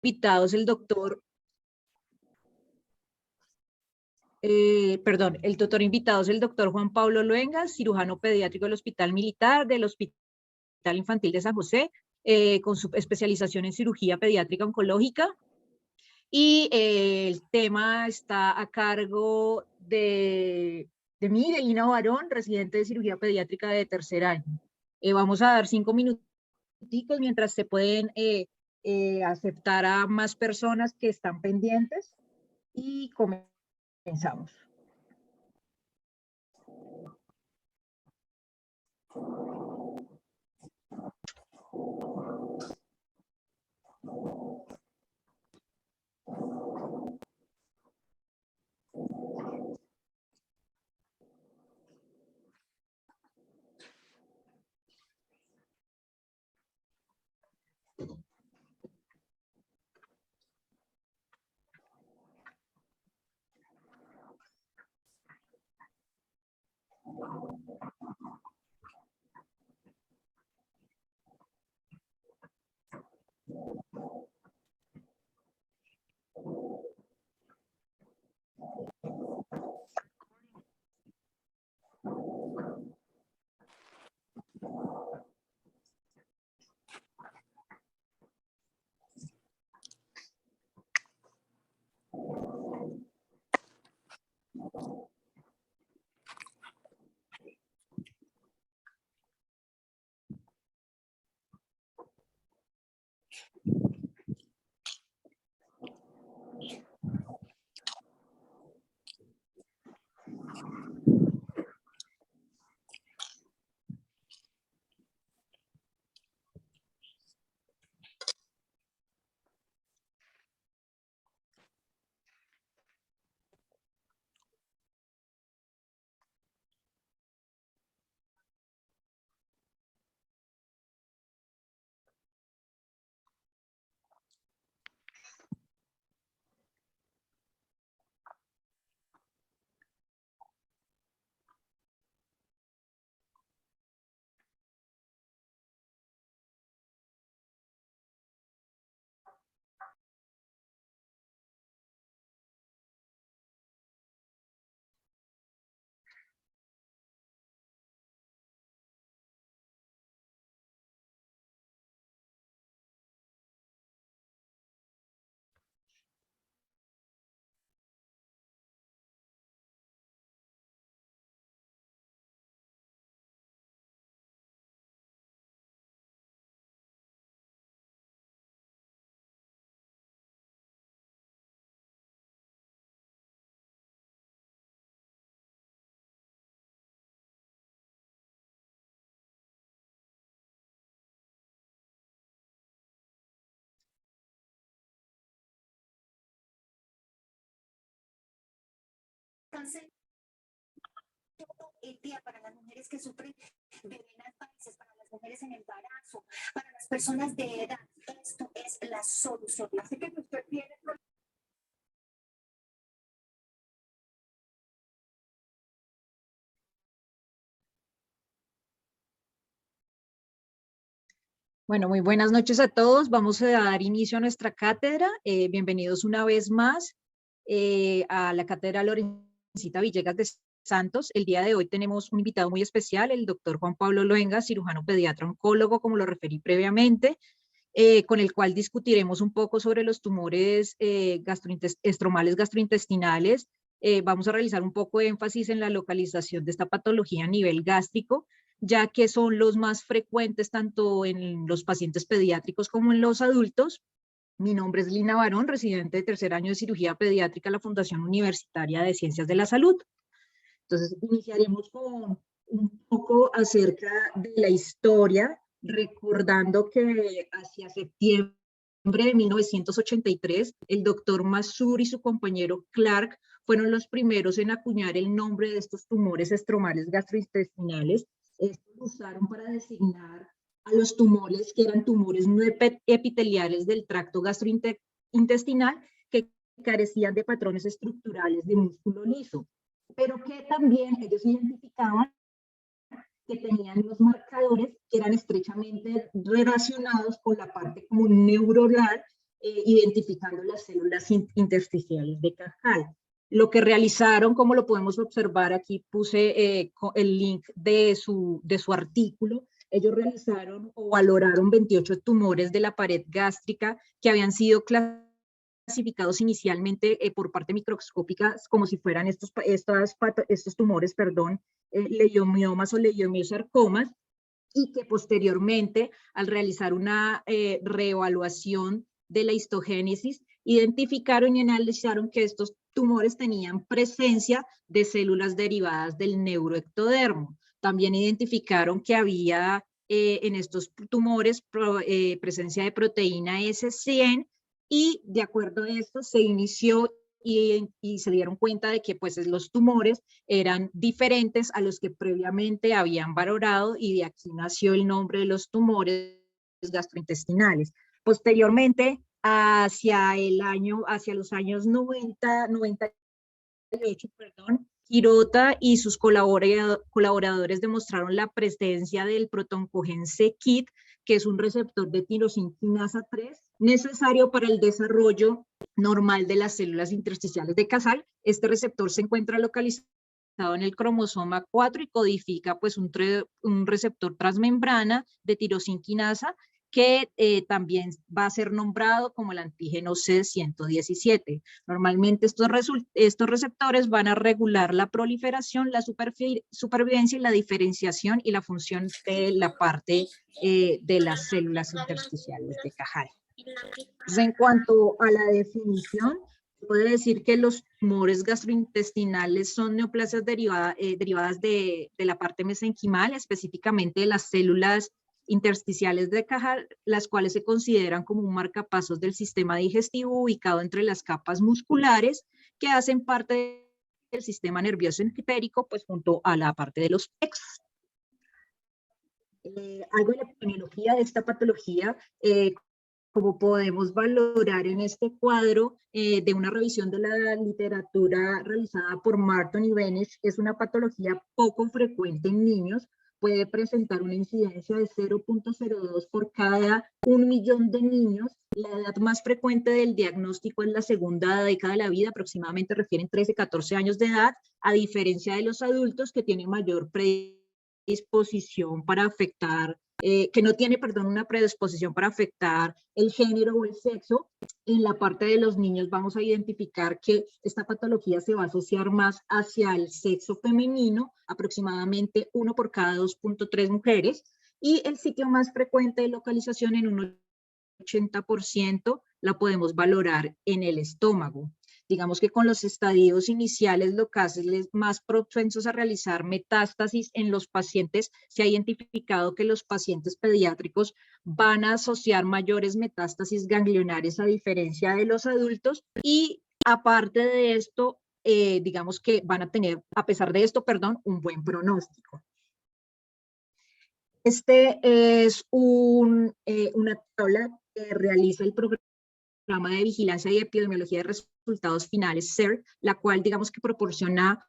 invitados el doctor, el doctor invitado es el doctor Juan Pablo Luengas, cirujano pediátrico del Hospital Militar, del Hospital Infantil de San José, con su especialización en cirugía pediátrica oncológica. Y el tema está a cargo de mí, de Lina Barón, residente de cirugía pediátrica de tercer año. Vamos a dar 5 minuticos mientras se pueden aceptar a más personas que están pendientes y comenzamos. El día para las mujeres que sufren de venas varices, para las mujeres en embarazo, para las personas de edad. Esto es la solución. Así que si usted tiene Bueno, muy buenas noches a todos. Vamos a dar inicio a nuestra cátedra. Bienvenidos una vez más a la cátedra Lorencita Villegas de Santos. El día de hoy tenemos un invitado muy especial, el doctor Juan Pablo Luengas, cirujano pediatra oncólogo, como lo referí previamente, con el cual discutiremos un poco sobre los tumores estromales gastrointestinales. Vamos a realizar un poco de énfasis en la localización de esta patología a nivel gástrico, ya que son los más frecuentes tanto en los pacientes pediátricos como en los adultos. Mi nombre es Lina Barón, residente de tercer año de cirugía pediátrica en la Fundación Universitaria de Ciencias de la Salud. Entonces, iniciaremos con un poco acerca de la historia, recordando que hacia septiembre de 1983, el doctor Masur y su compañero Clark fueron los primeros en acuñar el nombre de estos tumores estromales gastrointestinales. Estos lo usaron para designar a los tumores que eran tumores no epiteliales del tracto gastrointestinal que carecían de patrones estructurales de músculo liso, pero que también ellos identificaban que tenían los marcadores que eran estrechamente relacionados con la parte como neuronal identificando las células intersticiales de Cajal. Lo que realizaron, como lo podemos observar, aquí puse el link de su artículo. Ellos realizaron o valoraron 28 tumores de la pared gástrica que habían sido clasificados inicialmente por parte microscópica como si fueran estos tumores, leiomiomas o leiomiosarcomas, y que posteriormente, al realizar una reevaluación de la histogénesis, identificaron y analizaron que estos tumores tenían presencia de células derivadas del neuroectodermo. También identificaron que había en estos tumores presencia de proteína S100, y de acuerdo a esto se inició y se dieron cuenta de que pues los tumores eran diferentes a los que previamente habían valorado, y de aquí nació el nombre de los tumores gastrointestinales. Posteriormente, hacia los años 98, Hirota y sus colaboradores demostraron la presencia del protoncogen c-KIT, que es un receptor de tirosina quinasa 3, necesario para el desarrollo normal de las células intersticiales de Cajal. Este receptor se encuentra localizado en el cromosoma 4 y codifica pues un receptor transmembrana de tirosina quinasa que también va a ser nombrado como el antígeno C117. Normalmente estos receptores van a regular la proliferación, la supervivencia y la diferenciación y la función de la parte de las células intersticiales de Cajal. Entonces, en cuanto a la definición, puede decir que los tumores gastrointestinales son neoplasias derivadas de la parte mesenquimal, específicamente de las células intersticiales de Cajal, las cuales se consideran como un marcapasos del sistema digestivo ubicado entre las capas musculares que hacen parte del sistema nervioso periférico, pues junto a la parte de los plexos. Algo de la epidemiología de esta patología, como podemos valorar en este cuadro de una revisión de la literatura realizada por Martin y Beneš, es una patología poco frecuente en niños. Puede presentar una incidencia de 0.02 por cada 1 millón de niños. La edad más frecuente del diagnóstico es la segunda década de la vida, aproximadamente refieren 13-14 años de edad, a diferencia de los adultos que tienen mayor predisposición para afectar, que no tiene, una predisposición para afectar el género o el sexo. En la parte de los niños vamos a identificar que esta patología se va a asociar más hacia el sexo femenino, aproximadamente 1 por cada 2.3 mujeres, y el sitio más frecuente de localización en un 80% la podemos valorar en el estómago. Digamos que con los estadios iniciales locales más propensos a realizar metástasis en los pacientes, se ha identificado que los pacientes pediátricos van a asociar mayores metástasis ganglionares a diferencia de los adultos, y aparte de esto, digamos que van a tener, a pesar de esto, un buen pronóstico. Este es una tabla que realiza el Programa de Vigilancia y Epidemiología de Resultados Finales, CERF, la cual digamos que proporciona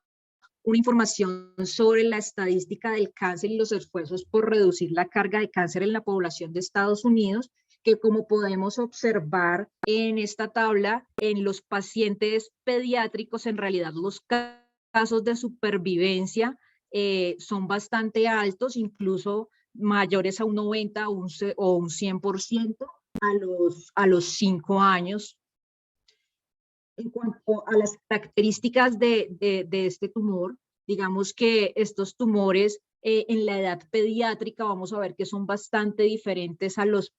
una información sobre la estadística del cáncer y los esfuerzos por reducir la carga de cáncer en la población de Estados Unidos, que como podemos observar en esta tabla, en los pacientes pediátricos, en realidad los casos de supervivencia son bastante altos, incluso mayores a un 90 o un 100% a los 5 años. En cuanto a las características de este tumor, digamos que estos tumores en la edad pediátrica vamos a ver que son bastante diferentes a los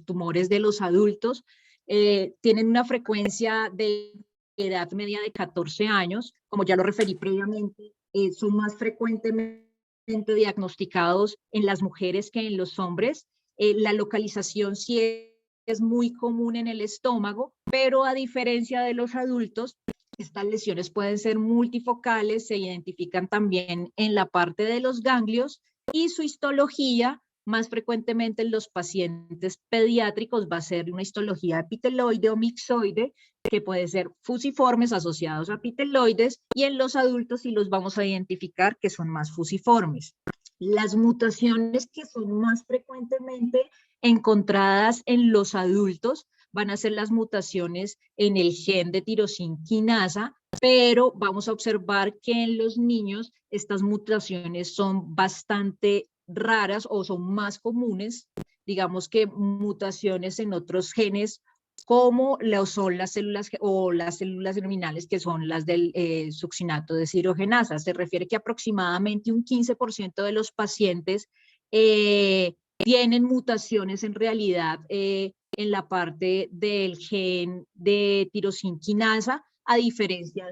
tumores de los adultos. Tienen una frecuencia de edad media de 14 años, como ya lo referí previamente, son más frecuentemente diagnosticados en las mujeres que en los hombres. La localización sí es muy común en el estómago, pero a diferencia de los adultos, estas lesiones pueden ser multifocales, se identifican también en la parte de los ganglios, y su histología, más frecuentemente en los pacientes pediátricos, va a ser una histología epiteloide o mixoide, que puede ser fusiformes asociados a epiteloides, y en los adultos sí los vamos a identificar que son más fusiformes. Las mutaciones que son más frecuentemente encontradas en los adultos van a ser las mutaciones en el gen de tirosina quinasa, pero vamos a observar que en los niños estas mutaciones son bastante raras o son más comunes, digamos que mutaciones en otros genes como lo son las células o las células germinales que son las del succinato deshidrogenasa. Se refiere que aproximadamente un 15% de los pacientes tienen mutaciones en realidad en la parte del gen de tirosina quinasa, a diferencia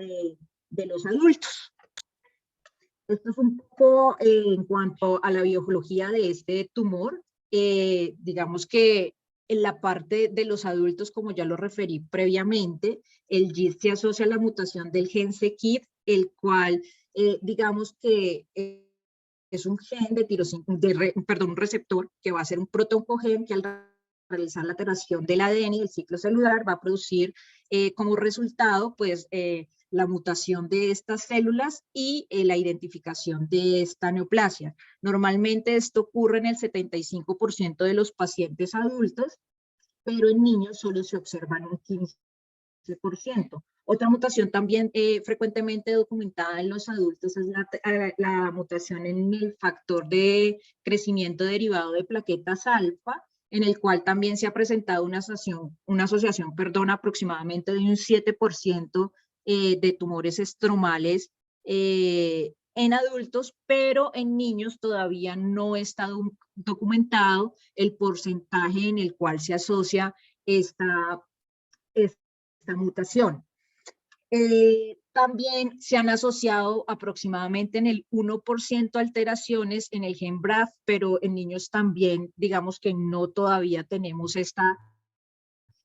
de los adultos. Esto es un poco en cuanto a la biología de este tumor. Digamos que en la parte de los adultos, como ya lo referí previamente, el GIST se asocia a la mutación del gen c-KIT, el cual, digamos que es un gen de tirosina, un receptor que va a ser un protoncogen que al realizar la alteración del ADN y del ciclo celular va a producir como resultado, pues, la mutación de estas células y la identificación de esta neoplasia. Normalmente esto ocurre en el 75% de los pacientes adultos, pero en niños solo se observan un 15%. Otra mutación también frecuentemente documentada en los adultos es la mutación en el factor de crecimiento derivado de plaquetas alfa, en el cual también se ha presentado una asociación, aproximadamente de un 7% de tumores estromales en adultos, pero en niños todavía no está documentado el porcentaje en el cual se asocia esta mutación. También se han asociado aproximadamente en el 1% alteraciones en el gen BRAF, pero en niños también, digamos que no todavía tenemos esta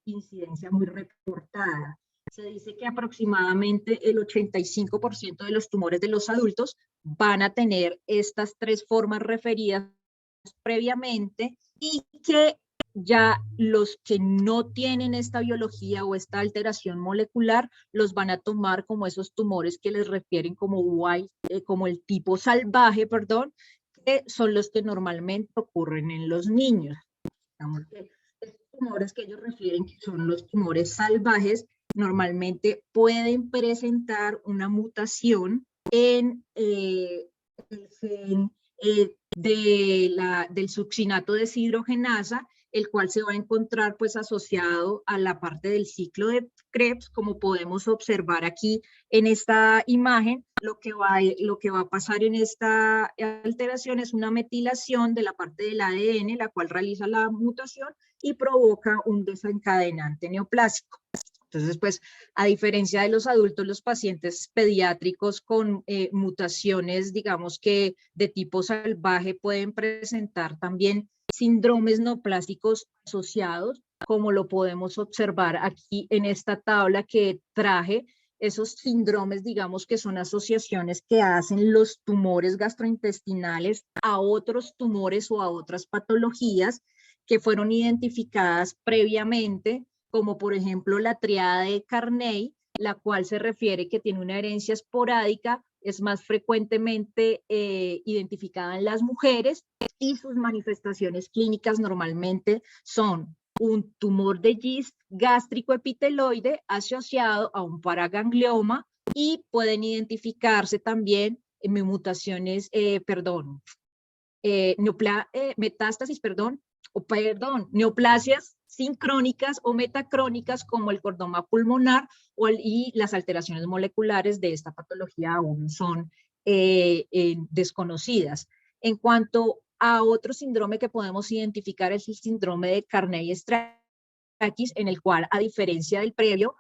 incidencia muy reportada. Se dice que aproximadamente el 85% de los tumores de los adultos van a tener estas tres formas referidas previamente y que ya los que no tienen esta biología o esta alteración molecular los van a tomar como esos tumores que les refieren como como el tipo salvaje, perdón, que son los que normalmente ocurren en los niños. Digamos que estos tumores que ellos refieren que son los tumores salvajes normalmente pueden presentar una mutación en el gen del succinato deshidrogenasa, el cual se va a encontrar pues asociado a la parte del ciclo de Krebs, como podemos observar aquí en esta imagen. Lo que va a pasar en esta alteración es una metilación de la parte del ADN, la cual realiza la mutación y provoca un desencadenante neoplásico. Entonces, pues, a diferencia de los adultos, los pacientes pediátricos con mutaciones, digamos que de tipo salvaje, pueden presentar también síndromes neoplásicos asociados, como lo podemos observar aquí en esta tabla que traje. Esos síndromes, digamos que son asociaciones que hacen los tumores gastrointestinales a otros tumores o a otras patologías que fueron identificadas previamente, como por ejemplo la triada de Carney, la cual se refiere que tiene una herencia esporádica, es más frecuentemente identificada en las mujeres y sus manifestaciones clínicas normalmente son un tumor de GIST gástrico epiteloide asociado a un paraganglioma y pueden identificarse también mutaciones, metástasis, neoplasias sincrónicas o metacrónicas como el cordoma pulmonar y las alteraciones moleculares de esta patología aún son desconocidas. En cuanto a otro síndrome que podemos identificar es el síndrome de Carney-Strakis, en el cual, a diferencia del previo,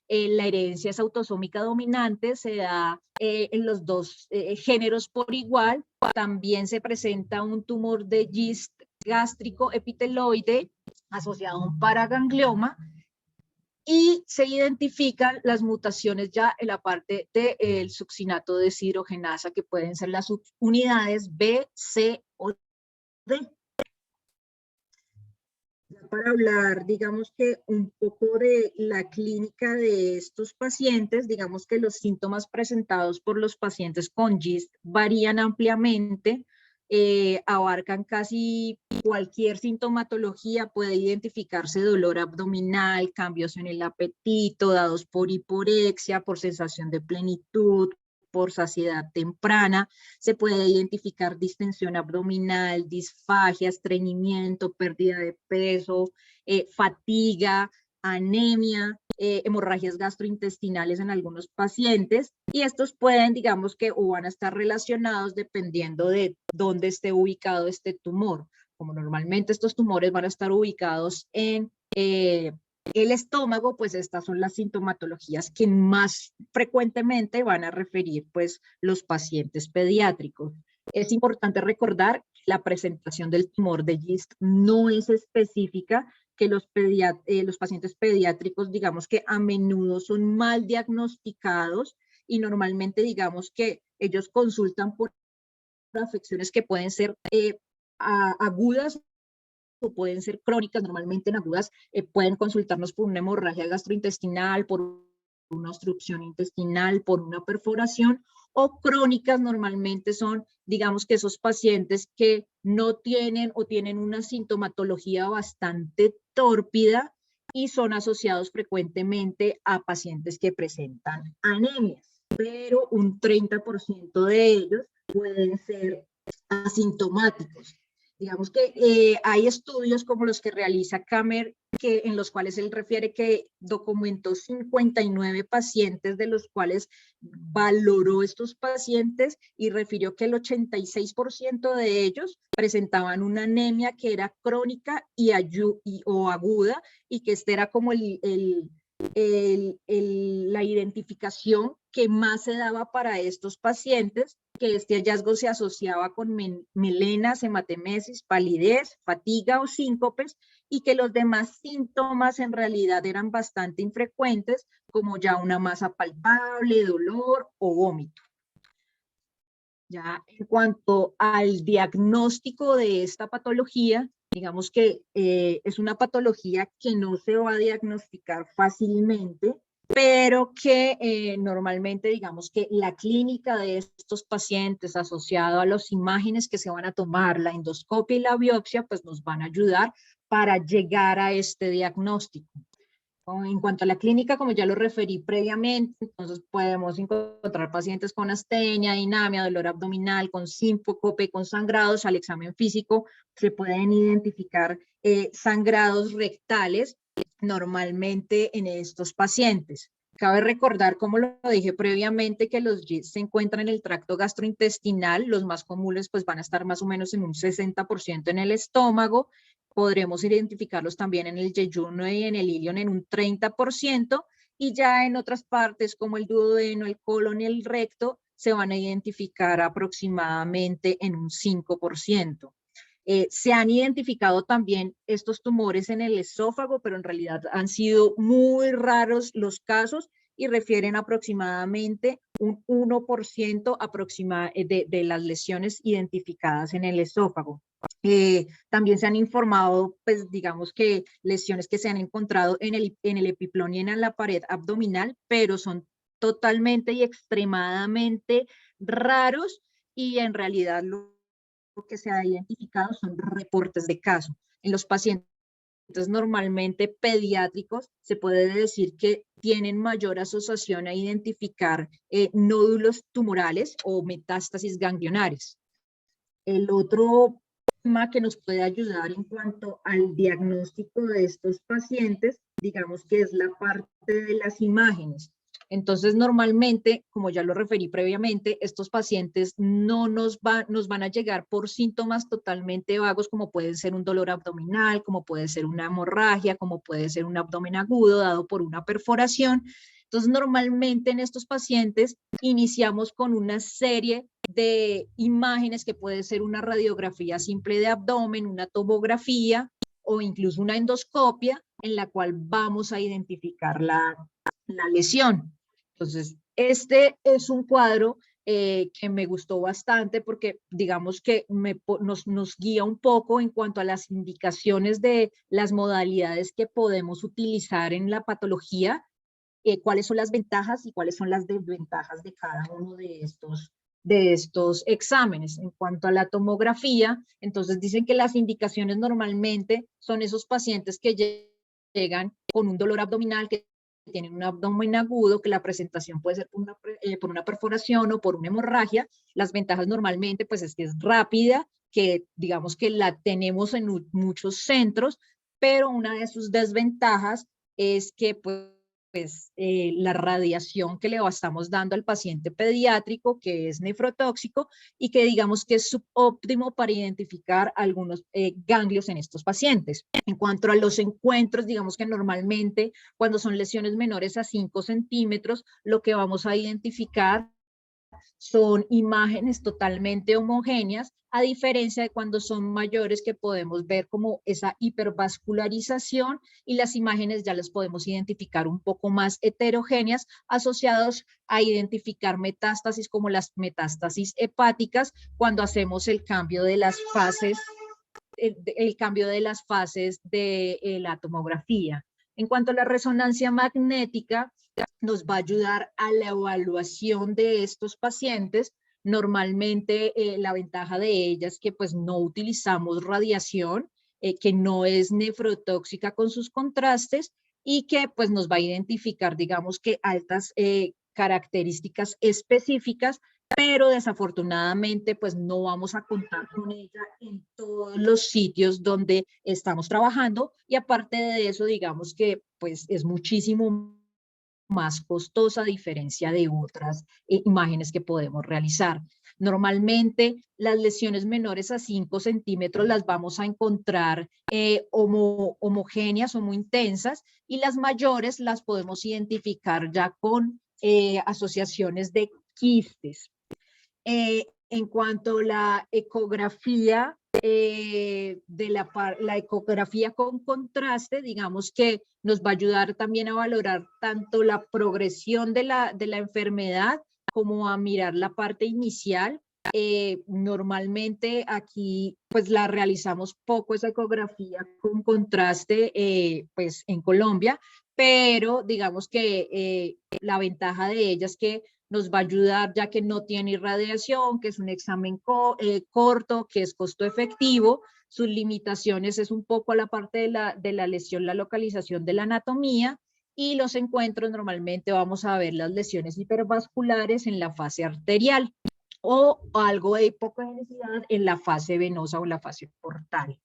la herencia es autosómica dominante, se da en los dos géneros por igual. También se presenta un tumor de GIST gástrico epiteloide asociado a un paraganglioma y se identifican las mutaciones ya en la parte del succinato deshidrogenasa, que pueden ser las subunidades B, C o D. Para hablar, digamos que un poco de la clínica de estos pacientes, digamos que los síntomas presentados por los pacientes con GIST varían ampliamente. abarcan casi cualquier sintomatología, puede identificarse dolor abdominal, cambios en el apetito, dados por hiporexia, por sensación de plenitud, por saciedad temprana, se puede identificar distensión abdominal, disfagia, estreñimiento, pérdida de peso, fatiga, anemia, hemorragias gastrointestinales en algunos pacientes, y estos pueden, digamos que, o van a estar relacionados dependiendo de dónde esté ubicado este tumor. Como normalmente estos tumores van a estar ubicados en el estómago, pues estas son las sintomatologías que más frecuentemente van a referir pues los pacientes pediátricos. Es importante recordar que la presentación del tumor de GIST no es específica, que los pacientes pediátricos, digamos que a menudo son mal diagnosticados y normalmente digamos que ellos consultan por afecciones que pueden ser agudas o pueden ser crónicas. Normalmente en agudas pueden consultarnos por una hemorragia gastrointestinal, por una obstrucción intestinal, por una perforación, o crónicas normalmente son, digamos que esos pacientes que no tienen o tienen una sintomatología bastante tórpida y son asociados frecuentemente a pacientes que presentan anemias, pero un 30% de ellos pueden ser asintomáticos. Digamos que hay estudios como los que realiza Kammer, en los cuales él refiere que documentó 59 pacientes, de los cuales valoró estos pacientes y refirió que el 86% de ellos presentaban una anemia que era crónica o aguda, y que este era como la identificación que más se daba para estos pacientes, que este hallazgo se asociaba con melenas, hematemesis, palidez, fatiga o síncopes, y que los demás síntomas en realidad eran bastante infrecuentes, como ya una masa palpable, dolor o vómito. Ya en cuanto al diagnóstico de esta patología, digamos que es una patología que no se va a diagnosticar fácilmente, pero que normalmente digamos que la clínica de estos pacientes asociado a las imágenes que se van a tomar, la endoscopia y la biopsia, pues nos van a ayudar para llegar a este diagnóstico. En cuanto a la clínica, como ya lo referí previamente, entonces podemos encontrar pacientes con astenia, dinamia, dolor abdominal, con síncope, con sangrados. Al examen físico se pueden identificar sangrados rectales normalmente en estos pacientes. Cabe recordar, como lo dije previamente, que los GIST se encuentran en el tracto gastrointestinal. Los más comunes pues van a estar más o menos en un 60% en el estómago. Podremos identificarlos también en el yeyuno y en el ilion en un 30%, y ya en otras partes como el duodeno, el colon y el recto se van a identificar aproximadamente en un 5%. Se han identificado también estos tumores en el esófago, pero en realidad han sido muy raros los casos y refieren aproximadamente un 1% de las lesiones identificadas en el esófago. También se han informado, pues digamos que lesiones que se han encontrado en el epiplón y en la pared abdominal, pero son totalmente y extremadamente raros, y en realidad lo que se ha identificado son reportes de caso. En los pacientes normalmente pediátricos se puede decir que tienen mayor asociación a identificar nódulos tumorales o metástasis ganglionares. El otro tema que nos puede ayudar en cuanto al diagnóstico de estos pacientes, digamos que es la parte de las imágenes. Entonces, normalmente, como ya lo referí previamente, estos pacientes no nos van a llegar por síntomas totalmente vagos, como pueden ser un dolor abdominal, como puede ser una hemorragia, como puede ser un abdomen agudo dado por una perforación. Entonces, normalmente en estos pacientes iniciamos con una serie de imágenes que puede ser una radiografía simple de abdomen, una tomografía o incluso una endoscopia, en la cual vamos a identificar la lesión. Entonces, este es un cuadro que me gustó bastante, porque digamos que nos guía un poco en cuanto a las indicaciones de las modalidades que podemos utilizar en la patología, cuáles son las ventajas y cuáles son las desventajas de cada uno de estos de estos exámenes. En cuanto a la tomografía, entonces dicen que las indicaciones normalmente son esos pacientes que llegan con un dolor abdominal, que tienen un abdomen agudo, que la presentación puede ser por una perforación o por una hemorragia. Las ventajas normalmente pues es que es rápida, que digamos que la tenemos en muchos centros, pero una de sus desventajas es que la radiación que le estamos dando al paciente pediátrico, que es nefrotóxico y que digamos que es subóptimo para identificar algunos ganglios en estos pacientes. En cuanto a los encuentros, digamos que normalmente cuando son lesiones menores a 5 centímetros, lo que vamos a identificar son imágenes totalmente homogéneas, a diferencia de cuando son mayores, que podemos ver como esa hipervascularización, y las imágenes ya las podemos identificar un poco más heterogéneas, asociados a identificar metástasis como las metástasis hepáticas, cuando hacemos el cambio de las fases, el cambio de las fases de la tomografía. En cuanto a la resonancia magnética, nos va a ayudar a la evaluación de estos pacientes. Normalmente la ventaja de ella es que pues no utilizamos radiación, que no es nefrotóxica con sus contrastes, y que pues nos va a identificar, digamos que altas características específicas, pero desafortunadamente pues no vamos a contar con ella en todos los sitios donde estamos trabajando, y aparte de eso digamos que pues es muchísimo más costosa a diferencia de otras imágenes que podemos realizar. Normalmente las lesiones menores a 5 centímetros las vamos a encontrar homogéneas o muy intensas, y las mayores las podemos identificar ya con asociaciones de quistes. En cuanto a la ecografía, la ecografía con contraste, digamos que nos va a ayudar también a valorar tanto la progresión de la enfermedad como a mirar la parte inicial. Normalmente aquí pues la realizamos poco esa ecografía con contraste pues en Colombia, pero digamos que la ventaja de ella es que nos va a ayudar, ya que no tiene irradiación, que es un examen corto, que es costo efectivo. Sus limitaciones es un poco a la parte de la lesión, la localización de la anatomía, y los encuentros normalmente vamos a ver las lesiones hipervasculares en la fase arterial o algo de hipogenicidad en la fase venosa o la fase portal.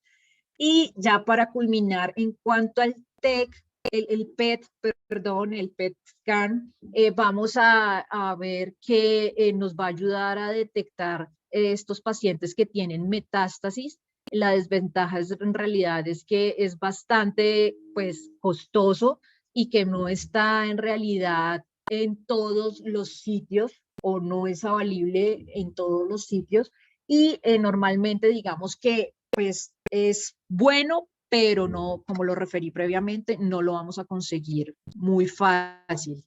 Y ya para culminar, en cuanto al TEC, el PET, perdón, el PET scan, vamos a ver que nos va a ayudar a detectar estos pacientes que tienen metástasis. La desventaja en realidad es que es bastante pues costoso, y que no está en realidad en todos los sitios, o no es avalible en todos los sitios, y normalmente digamos que pues es bueno, pero no, como lo referí previamente, no lo vamos a conseguir muy fácil.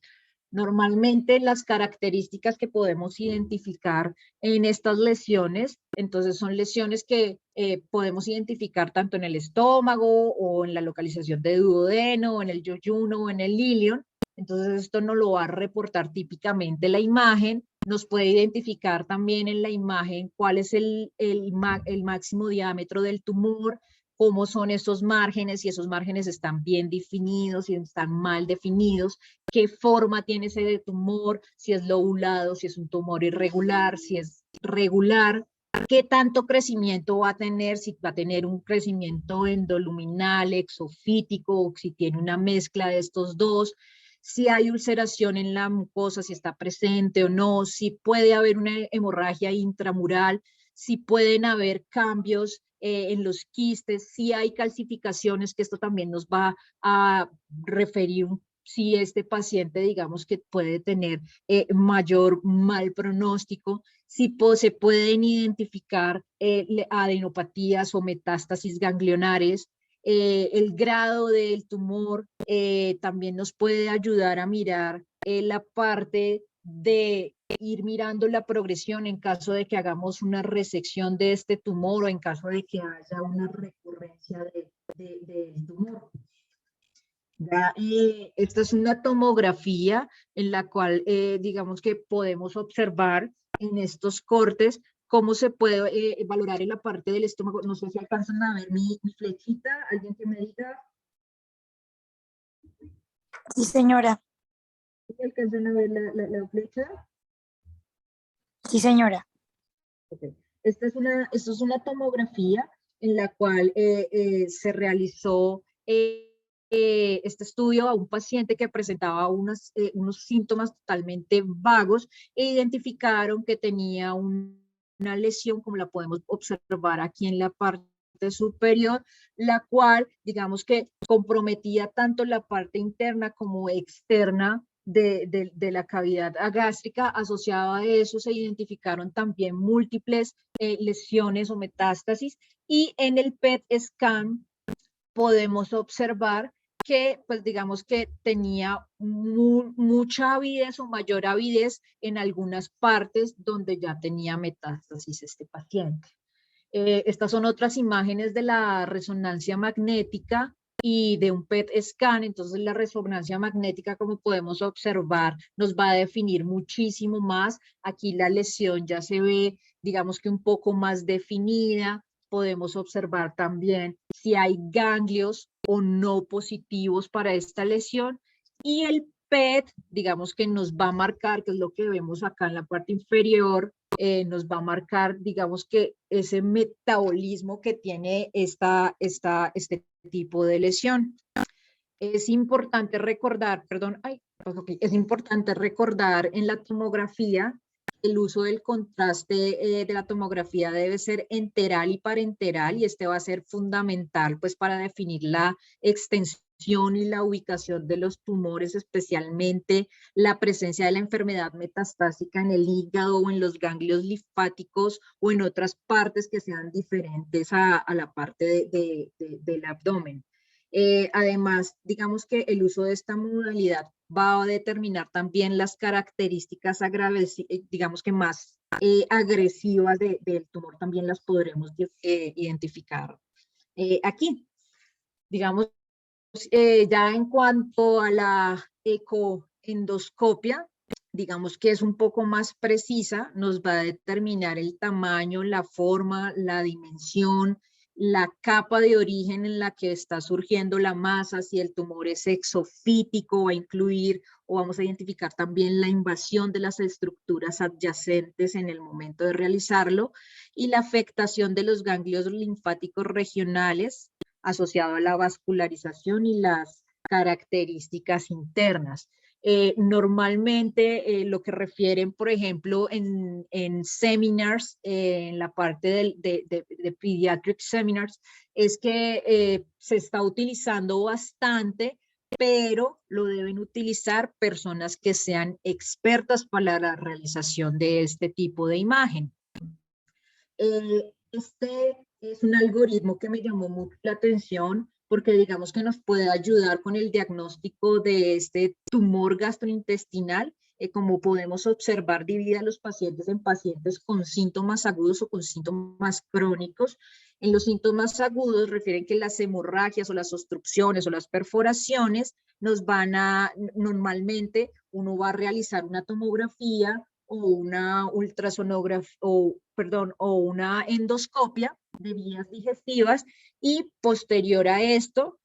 Normalmente las características que podemos identificar en estas lesiones, entonces son lesiones que podemos identificar tanto en el estómago o en la localización de duodeno, o en el yoyuno o en el ilion. Entonces esto nos lo va a reportar típicamente la imagen. Nos puede identificar también en la imagen cuál es el máximo diámetro del tumor, cómo son esos márgenes, si esos márgenes están bien definidos, si están mal definidos, qué forma tiene ese tumor, si es lobulado, si es un tumor irregular, si es regular, qué tanto crecimiento va a tener, si va a tener un crecimiento endoluminal, exofítico, o si tiene una mezcla de estos dos, si hay ulceración en la mucosa, si está presente o no, si puede haber una hemorragia intramural, si pueden haber cambios en los quistes, si hay calcificaciones, que esto también nos va a referir si este paciente, digamos, que puede tener mayor mal pronóstico, si se pueden identificar adenopatías o metástasis ganglionares. El grado del tumor también nos puede ayudar a mirar la parte de ir mirando la progresión en caso de que hagamos una resección de este tumor, o en caso de que haya una recurrencia del tumor. Ya, esta es una tomografía en la cual digamos que podemos observar en estos cortes, cómo se puede valorar en la parte del estómago. No sé si alcanzan a ver mi flechita, alguien que me diga. Sí, señora. ¿Sí alcanzan a ver la flecha? Sí, señora. Okay. Esto es una tomografía en la cual se realizó este estudio a un paciente que presentaba unos síntomas totalmente vagos e identificaron que tenía una lesión, como la podemos observar aquí en la parte superior, la cual, digamos que comprometía tanto la parte interna como externa de la cavidad gástrica. Asociado a eso se identificaron también múltiples lesiones o metástasis, y en el PET scan podemos observar que, pues digamos que tenía mucha avidez o mayor avidez en algunas partes donde ya tenía metástasis este paciente. Estas son otras imágenes de la resonancia magnética y de un PET scan. Entonces la resonancia magnética, como podemos observar, nos va a definir muchísimo más. Aquí la lesión ya se ve, digamos que un poco más definida. Podemos observar también si hay ganglios o no positivos para esta lesión. Y el PET, digamos que nos va a marcar, que es lo que vemos acá en la parte inferior, nos va a marcar, digamos que ese metabolismo que tiene este tipo de lesión. Es importante recordar, perdón, es importante recordar en la tomografía el uso del contraste de la tomografía debe ser enteral y parenteral, y este va a ser fundamental pues para definir la extensión y la ubicación de los tumores, especialmente la presencia de la enfermedad metastásica en el hígado o en los ganglios linfáticos o en otras partes que sean diferentes a la parte del abdomen. Además, digamos que el uso de esta modalidad va a determinar también las características digamos que más agresivas del tumor, también las podremos identificar aquí. Digamos, ya en cuanto a la ecoendoscopia, digamos que es un poco más precisa, nos va a determinar el tamaño, la forma, la dimensión, la capa de origen en la que está surgiendo la masa, si el tumor es exofítico, va a incluir o vamos a identificar también la invasión de las estructuras adyacentes en el momento de realizarlo, y la afectación de los ganglios linfáticos regionales asociado a la vascularización y las características internas. Normalmente lo que refieren, por ejemplo, en seminars, en la parte de pediatric seminars, es que se está utilizando bastante, pero lo deben utilizar personas que sean expertas para la realización de este tipo de imagen. Este es un algoritmo que me llamó mucho la atención porque digamos que nos puede ayudar con el diagnóstico de este tumor gastrointestinal. Como podemos observar, divide a los pacientes en pacientes con síntomas agudos o con síntomas crónicos. En los síntomas agudos refieren que las hemorragias o las obstrucciones o las perforaciones normalmente uno va a realizar una tomografía o una ultrasonografía, o una endoscopia de vías digestivas, y posterior a esto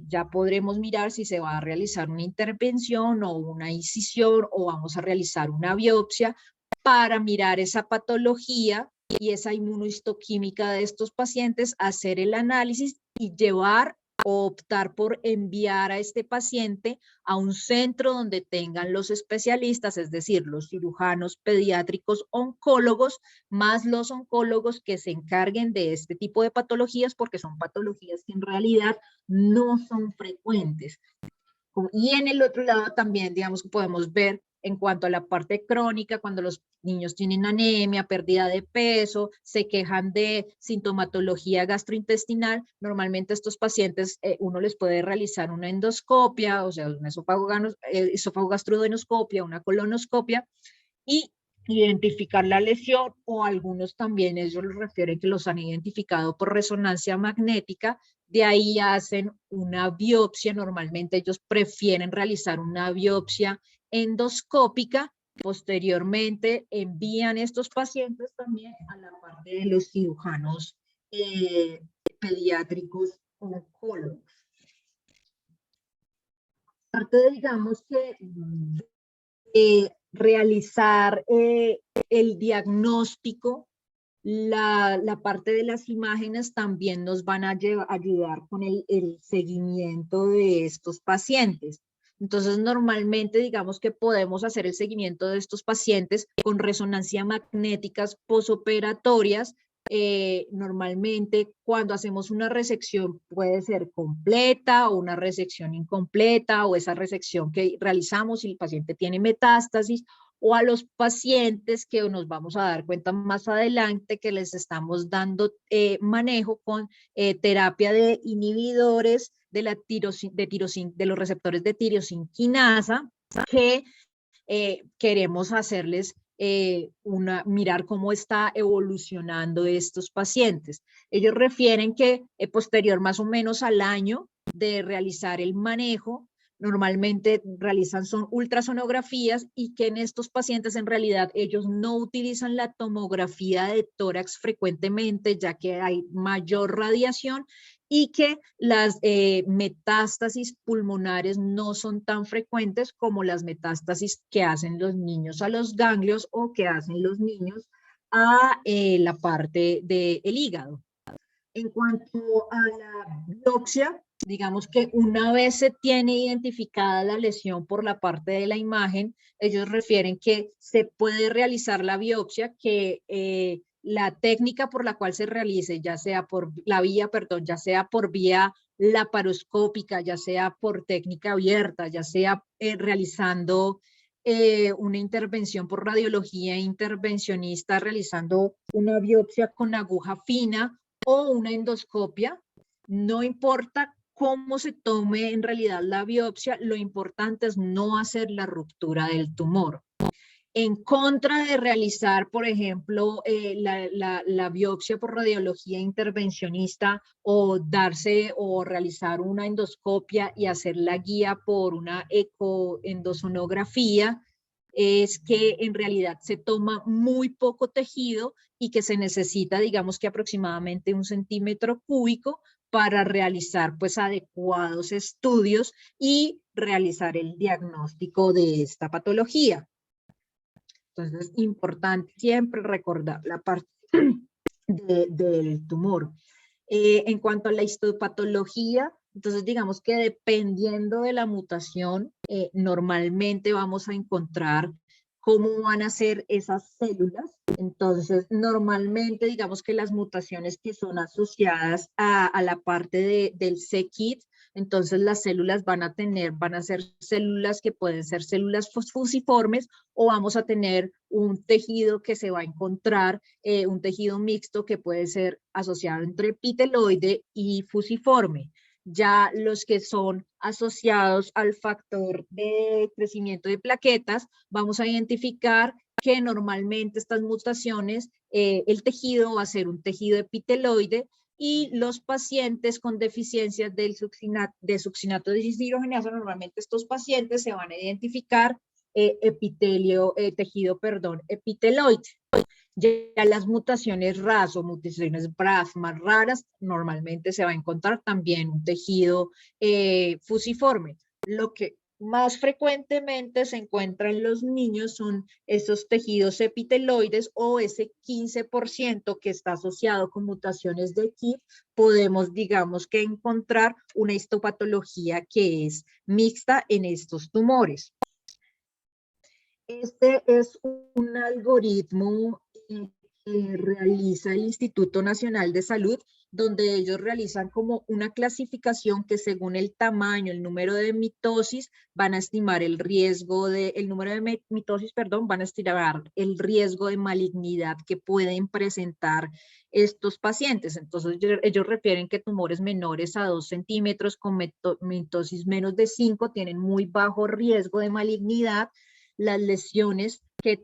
ya podremos mirar si se va a realizar una intervención o una incisión o vamos a realizar una biopsia para mirar esa patología y esa inmunohistoquímica de estos pacientes, hacer el análisis y llevar o optar por enviar a este paciente a un centro donde tengan los especialistas, es decir, los cirujanos pediátricos oncólogos, más los oncólogos que se encarguen de este tipo de patologías, porque son patologías que en realidad no son frecuentes. Y en el otro lado también, digamos que podemos ver en cuanto a la parte crónica, cuando los niños tienen anemia, pérdida de peso, se quejan de sintomatología gastrointestinal, normalmente estos pacientes uno les puede realizar una endoscopia, o sea, una esofagogastroenoscopia, una colonoscopia, y identificar la lesión, o algunos también ellos refieren que los han identificado por resonancia magnética. De ahí hacen una biopsia, normalmente ellos prefieren realizar una biopsia endoscópica Posteriormente envían estos pacientes también a la parte de los cirujanos pediátricos oncólogos. Aparte de, digamos que realizar el diagnóstico, la parte de las imágenes también nos van a ayudar con el seguimiento de estos pacientes. Entonces, normalmente, digamos que podemos hacer el seguimiento de estos pacientes con resonancia magnéticas posoperatorias. Normalmente, cuando hacemos una resección puede ser completa o una resección incompleta, o esa resección que realizamos si el paciente tiene metástasis, o a los pacientes que nos vamos a dar cuenta más adelante que les estamos dando manejo con terapia de inhibidores de los receptores de tirosinquinasa, que queremos hacerles mirar cómo está evolucionando estos pacientes. Ellos refieren que posterior más o menos al año de realizar el manejo, normalmente son ultrasonografías, y que en estos pacientes en realidad ellos no utilizan la tomografía de tórax frecuentemente, ya que hay mayor radiación, y que las metástasis pulmonares no son tan frecuentes como las metástasis que hacen los niños a los ganglios o que hacen los niños a la parte del hígado. En cuanto a la biopsia, digamos que una vez se tiene identificada la lesión por la parte de la imagen, ellos refieren que se puede realizar la biopsia, que la técnica por la cual se realice, ya sea por vía laparoscópica, ya sea por técnica abierta, ya sea realizando una intervención por radiología intervencionista, realizando una biopsia con aguja fina o una endoscopia, no importa cómo se tome en realidad la biopsia, lo importante es no hacer la ruptura del tumor. En contra de realizar, por ejemplo, la biopsia por radiología intervencionista, o realizar una endoscopia y hacer la guía por una ecoendosonografía, es que en realidad se toma muy poco tejido y que se necesita, digamos que aproximadamente 1 centímetro cúbico para realizar pues adecuados estudios y realizar el diagnóstico de esta patología. Entonces es importante siempre recordar la parte del tumor. En cuanto a la histopatología, entonces digamos que dependiendo de la mutación, normalmente vamos a encontrar cómo van a ser esas células. Entonces, normalmente digamos que las mutaciones que son asociadas a la parte del c-KIT, entonces las células van a ser células que pueden ser células fusiformes, o vamos a tener un tejido que se va a encontrar, un tejido mixto que puede ser asociado entre epiteloide y fusiforme. Ya los que son asociados al factor de crecimiento de plaquetas, vamos a identificar que normalmente estas mutaciones, el tejido va a ser un tejido epiteloide, y los pacientes con deficiencias de succinato deshidrogenasa, normalmente estos pacientes se van a identificar tejido epiteloide. Ya las mutaciones RAS o mutaciones BRAF más raras, normalmente se va a encontrar también un tejido fusiforme. Lo que más frecuentemente se encuentra en los niños son esos tejidos epiteloides, o ese 15% que está asociado con mutaciones de KIT. Podemos, digamos que encontrar una histopatología que es mixta en estos tumores. Este es un algoritmo que realiza el Instituto Nacional de Salud, donde ellos realizan como una clasificación que según el tamaño, el número de mitosis, van a estimar el riesgo van a estimar el riesgo de malignidad que pueden presentar estos pacientes. Entonces ellos refieren que tumores menores a 2 centímetros con mitosis menos de 5 tienen muy bajo riesgo de malignidad. Las lesiones que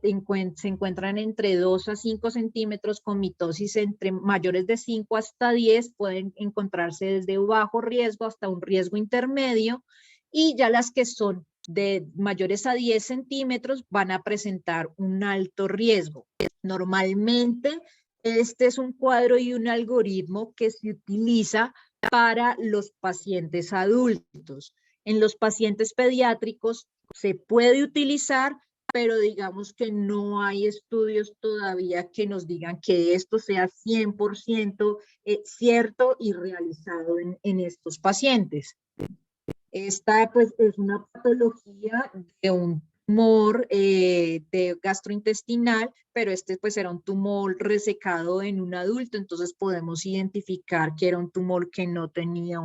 se encuentran entre 2 a 5 centímetros con mitosis entre mayores de 5 hasta 10 pueden encontrarse desde bajo riesgo hasta un riesgo intermedio, y ya las que son de mayores a 10 centímetros van a presentar un alto riesgo. Normalmente, este es un cuadro y un algoritmo que se utiliza para los pacientes adultos. En los pacientes pediátricos se puede utilizar, pero digamos que no hay estudios todavía que nos digan que esto sea 100% cierto y realizado en estos pacientes. Esta pues es una patología de un tumor de gastrointestinal, pero este pues era un tumor resecado en un adulto, entonces podemos identificar que era un tumor que no tenía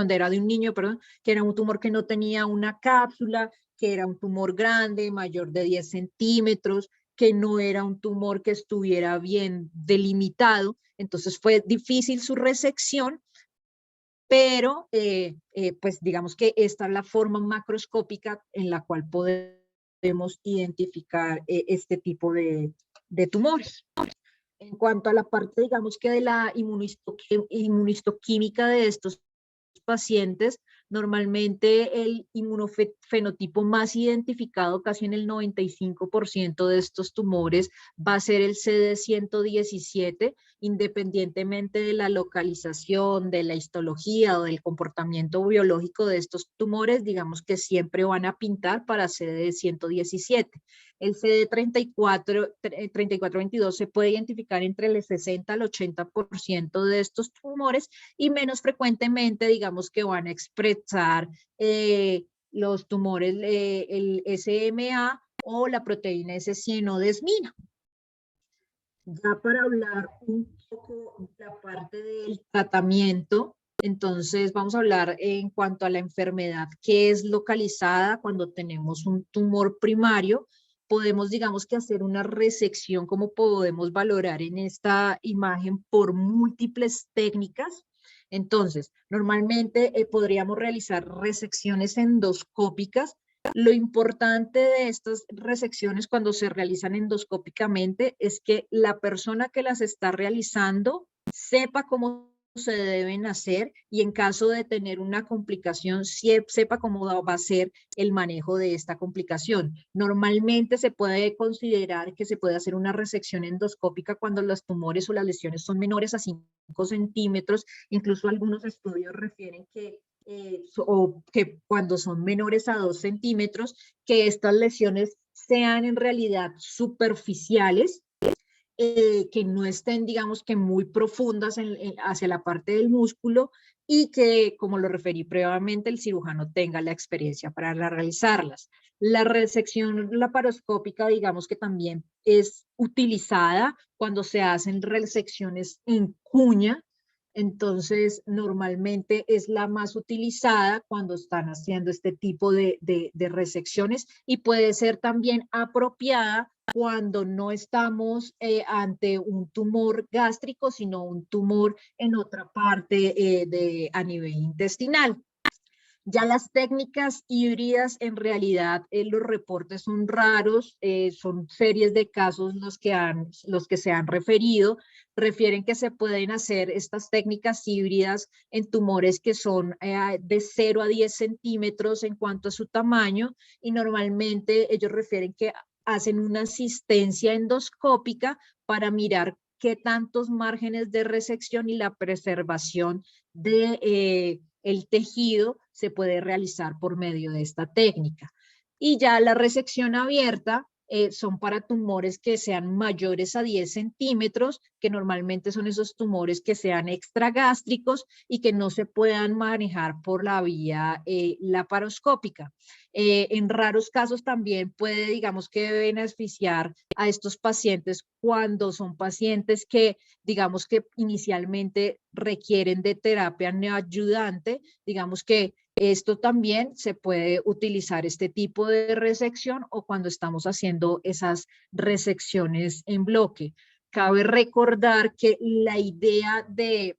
era de un niño, perdón, que era un tumor que no tenía una cápsula, que era un tumor grande, mayor de 10 centímetros, que no era un tumor que estuviera bien delimitado, entonces fue difícil su resección, pero pues digamos que esta es la forma macroscópica en la cual podemos identificar este tipo de tumores. En cuanto a la parte, digamos que de la inmunistoquímica de estos pacientes, normalmente el inmunofenotipo más identificado, casi en el 95% de estos tumores, va a ser el CD117, independientemente de la localización, de la histología o del comportamiento biológico de estos tumores, digamos que siempre van a pintar para CD117. El CD3422 se puede identificar entre el 60 al 80% de estos tumores y menos frecuentemente, digamos que van a expresar los tumores, el SMA o la proteína S-cianodesmina. Ya para hablar un poco de la parte del tratamiento, entonces vamos a hablar en cuanto a la enfermedad que es localizada cuando tenemos un tumor primario. Podemos, digamos que hacer una resección, como podemos valorar en esta imagen, por múltiples técnicas. Entonces, normalmente podríamos realizar resecciones endoscópicas. Lo importante de estas resecciones cuando se realizan endoscópicamente es que la persona que las está realizando sepa cómo se deben hacer y en caso de tener una complicación, sepa cómo va a ser el manejo de esta complicación. Normalmente se puede considerar que se puede hacer una resección endoscópica cuando los tumores o las lesiones son menores a 5 centímetros. Incluso algunos estudios refieren o que cuando son menores a 2 centímetros, que estas lesiones sean en realidad superficiales, que no estén, digamos que muy profundas hacia la parte del músculo y que, como lo referí previamente, el cirujano tenga la experiencia para realizarlas. La resección laparoscópica, digamos que también es utilizada cuando se hacen resecciones en cuña. Entonces, normalmente es la más utilizada cuando están haciendo este tipo de resecciones y puede ser también apropiada cuando no estamos ante un tumor gástrico, sino un tumor en otra parte a nivel intestinal. Ya las técnicas híbridas, en realidad, los reportes son raros, son series de casos los que se han referido, refieren que se pueden hacer estas técnicas híbridas en tumores que son de 0 a 10 centímetros en cuanto a su tamaño, y normalmente ellos refieren que hacen una asistencia endoscópica para mirar qué tantos márgenes de resección y la preservación de el tejido se puede realizar por medio de esta técnica. Y ya la resección abierta son para tumores que sean mayores a 10 centímetros, que normalmente son esos tumores que sean extragástricos y que no se puedan manejar por la vía laparoscópica. En raros casos también puede, digamos que beneficiar a estos pacientes cuando son pacientes que, digamos que inicialmente requieren de terapia neoayudante, digamos que esto también se puede utilizar este tipo de resección o cuando estamos haciendo esas resecciones en bloque. Cabe recordar que la idea de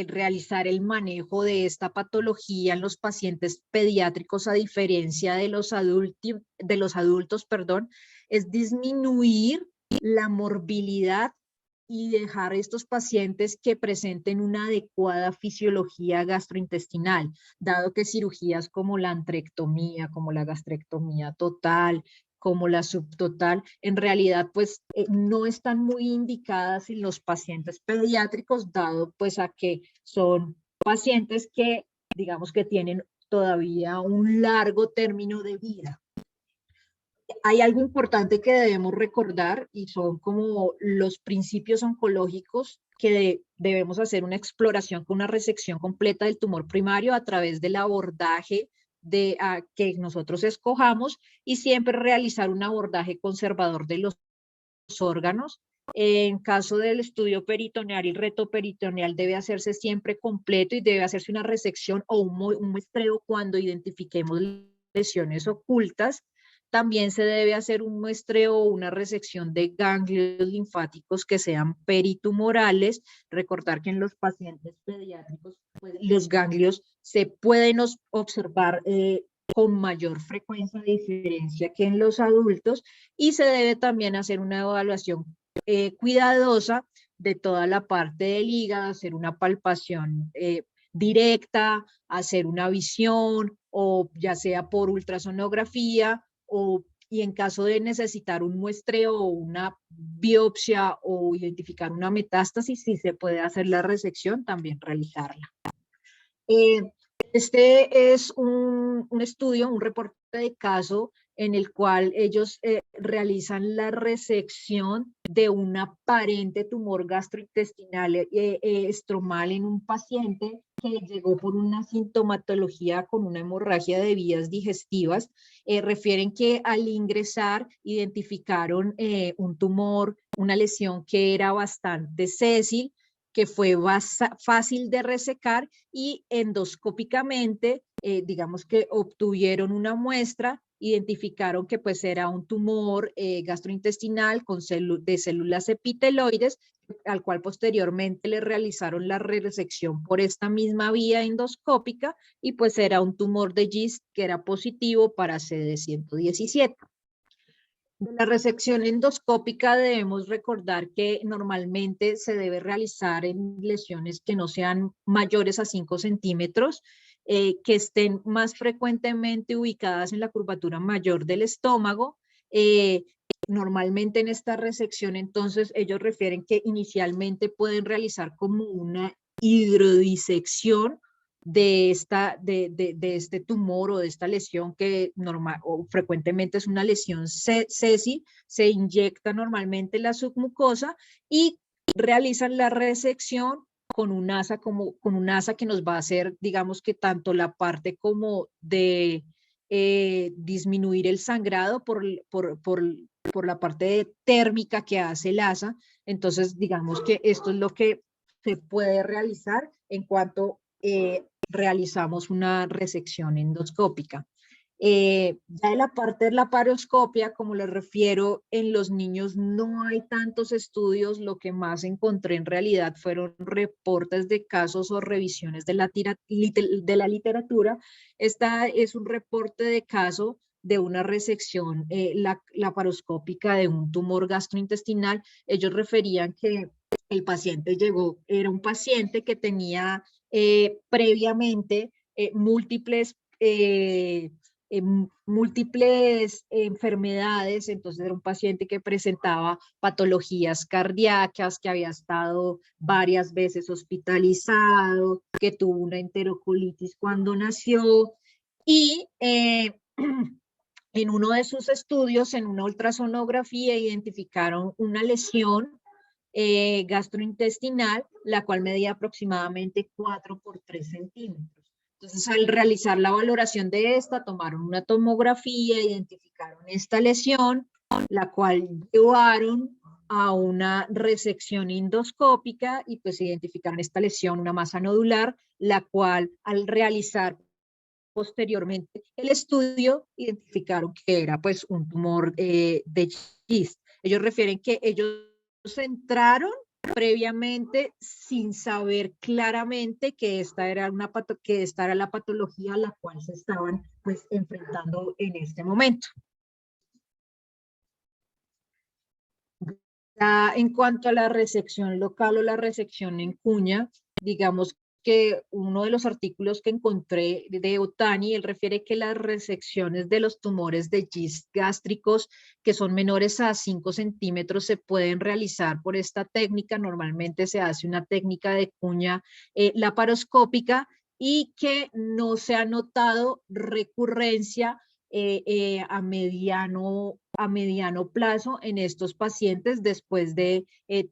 realizar el manejo de esta patología en los pacientes pediátricos, a diferencia de los adultos, es disminuir la morbilidad y dejar a estos pacientes que presenten una adecuada fisiología gastrointestinal, dado que cirugías como la antrectomía, como la gastrectomía total, como la subtotal, en realidad pues no están muy indicadas en los pacientes pediátricos, dado pues a que son pacientes que digamos que tienen todavía un largo término de vida. Hay algo importante que debemos recordar y son como los principios oncológicos que debemos hacer una exploración con una resección completa del tumor primario a través del abordaje que nosotros escojamos y siempre realizar un abordaje conservador de los órganos. En caso del estudio peritoneal y retoperitoneal debe hacerse siempre completo y debe hacerse una resección o un muestreo cuando identifiquemos lesiones ocultas. También se debe hacer un muestreo o una resección de ganglios linfáticos que sean peritumorales. Recordar que en los pacientes pediátricos pues, los ganglios se pueden observar con mayor frecuencia de diferencia que en los adultos y se debe también hacer una evaluación cuidadosa de toda la parte del hígado, hacer una palpación directa, hacer una visión o ya sea por ultrasonografía y en caso de necesitar un muestreo o una biopsia o identificar una metástasis, si se puede hacer la resección, también realizarla. Este es un estudio, un reporte de caso en el cual ellos realizan la resección de un aparente tumor gastrointestinal estromal en un paciente que llegó por una sintomatología con una hemorragia de vías digestivas. Refieren que al ingresar identificaron un tumor, una lesión que era bastante sésil, que fue fácil de resecar y endoscópicamente, digamos que obtuvieron una muestra, identificaron que pues era un tumor gastrointestinal de células epiteloides, al cual posteriormente le realizaron la resección por esta misma vía endoscópica y pues era un tumor de GIST que era positivo para CD117. De la resección endoscópica debemos recordar que normalmente se debe realizar en lesiones que no sean mayores a 5 centímetros, que estén más frecuentemente ubicadas en la curvatura mayor del estómago. Normalmente en esta resección entonces ellos refieren que inicialmente pueden realizar como una hidrodisección de este tumor o de esta lesión que normal o frecuentemente es una lesión sésil, se inyecta normalmente la submucosa y realizan la resección con un asa que nos va a hacer, digamos que tanto la parte como de disminuir el sangrado por la parte térmica que hace el asa. Entonces, digamos que esto es lo que se puede realizar en cuanto realizamos una resección endoscópica. Ya en la parte de la paroscopia, como les refiero, en los niños no hay tantos estudios, lo que más encontré en realidad fueron reportes de casos o revisiones de la literatura. Esta es un reporte de caso de una resección laparoscópica de un tumor gastrointestinal. Ellos referían que el paciente llegó, era un paciente que tenía previamente múltiples enfermedades, entonces era un paciente que presentaba patologías cardíacas, que había estado varias veces hospitalizado, que tuvo una enterocolitis cuando nació y en uno de sus estudios, en una ultrasonografía, identificaron una lesión gastrointestinal, la cual medía aproximadamente 4 por 3 centímetros. Entonces, al realizar la valoración de esta, tomaron una tomografía, identificaron esta lesión, la cual llevaron a una resección endoscópica y pues identificaron esta lesión, una masa nodular, la cual al realizar posteriormente el estudio identificaron que era pues un tumor de GIST. Ellos refieren que ellos entraron previamente sin saber claramente que esta era la patología a la cual se estaban pues enfrentando en este momento. Ya en cuanto a la resección local o la resección en cuña, digamos que uno de los artículos que encontré de Otani, él refiere que las resecciones de los tumores de GIST gástricos que son menores a 5 centímetros se pueden realizar por esta técnica. Normalmente se hace una técnica de cuña laparoscópica y que no se ha notado recurrencia a mediano plazo en estos pacientes después de